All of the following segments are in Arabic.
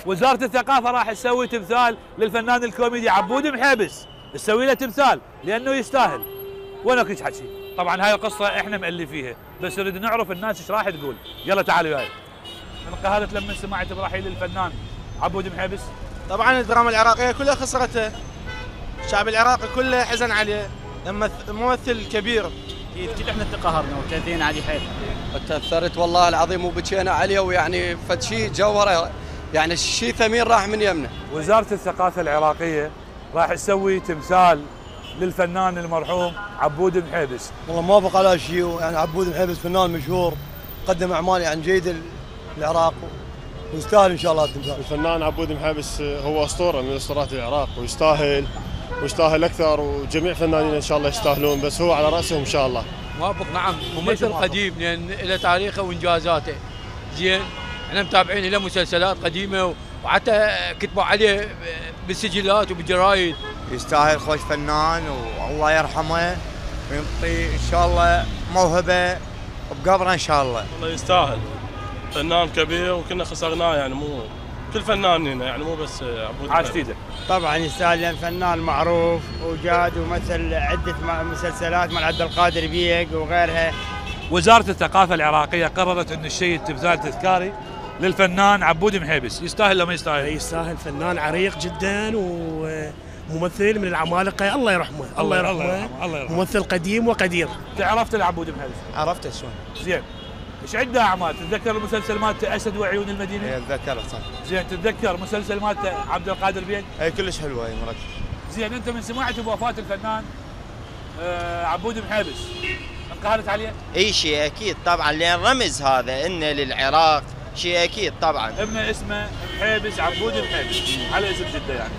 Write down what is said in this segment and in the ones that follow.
وزارة الثقافة راح تسوي تمثال للفنان الكوميدي عبود محيبس، تسوي له تمثال لأنه يستاهل. وينك ايش حكي؟ طبعا هاي القصة احنا مؤلفيها، بس نريد نعرف الناس ايش راح تقول. يلا تعالوا وياي. انقهرت لما سمعت برحيل الفنان عبود محيبس؟ طبعا الدراما العراقية كلها خسرته، الشعب العراقي كله حزن عليه، لما ممثل كبير. اكيد احنا تقهرنا وتاثينا عليه حيل. تاثرت والله العظيم وبكينا عليه، ويعني فد شيء جوهره، يعني شيء ثمين راح من يمنا. وزارة الثقافة العراقية راح تسوي تمثال للفنان المرحوم عبود محيبس. والله موافق على شيء، يعني عبود محيبس فنان مشهور، قدم اعمال يعني جيده للعراق ويستاهل ان شاء الله التمثال. الفنان عبود محيبس هو اسطوره من اسطورات العراق، ويستاهل اكثر، وجميع فنانين ان شاء الله يستاهلون، بس هو على راسهم ان شاء الله. موافق نعم، ممثل قديم لان له تاريخه وانجازاته. زين احنا متابعين له مسلسلات قديمه، وحتى كتبوا عليه بالسجلات وبالجرايد. يستاهل خوش فنان، والله يرحمه ويعطي ان شاء الله موهبه بقبره ان شاء الله. والله يستاهل، فنان كبير وكنا خسرناه، يعني مو كل فنان هنا، يعني مو بس عبود. عاش تيده. طبعا يستاهل لأن فنان معروف وجاد ومثل عدة مسلسلات مع عبد القادر بيق وغيرها. وزارة الثقافة العراقية قررت أن تشيد تمثال تذكاري للفنان عبود محيبس. يستاهل ولا ما يستاهل؟ يستاهل، فنان عريق جدا وممثل من العمالقة، الله يرحمه. الله يرحمه. ممثل قديم وقدير. تعرفت العبود محيبس؟ عرفته شلون؟ زين. ايش عنده اعمال؟ تتذكر المسلسل مالته اسد وعيون المدينه؟ اي اتذكره صح. زين، تتذكر مسلسل مالته عبد القادر بيق؟ اي كلش حلوه اي مركز. زين، انت من سمعت بوفاه الفنان عبود محيبس انقهرت عليه؟ اي شيء اكيد طبعا، لان رمز هذا انه للعراق، شيء اكيد طبعا. ابنه اسمه محيبس، عبود محيبس على اسم جده يعني.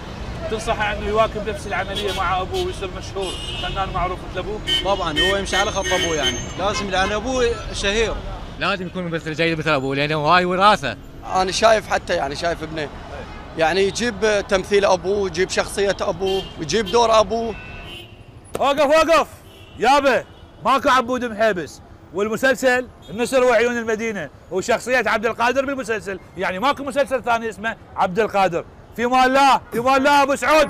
تنصحه انه يواكب نفس العمليه مع ابوه ويصير مشهور فنان معروف مثل ابوه؟ طبعا هو يمشي على خط ابوه، يعني لازم، لان ابوه شهير. لازم يكون ممثل جيد مثل ابوه، لانه هاي وراثه. انا شايف حتى يعني شايف ابنه يعني يجيب تمثيل ابوه، يجيب شخصيه ابوه، يجيب دور ابوه. وقف يابا، ماكو عبود محيبس، والمسلسل النسر وعيون المدينه، وشخصيه عبد القادر بالمسلسل، يعني ماكو مسلسل ثاني اسمه عبد القادر. في مال الله ابو سعود.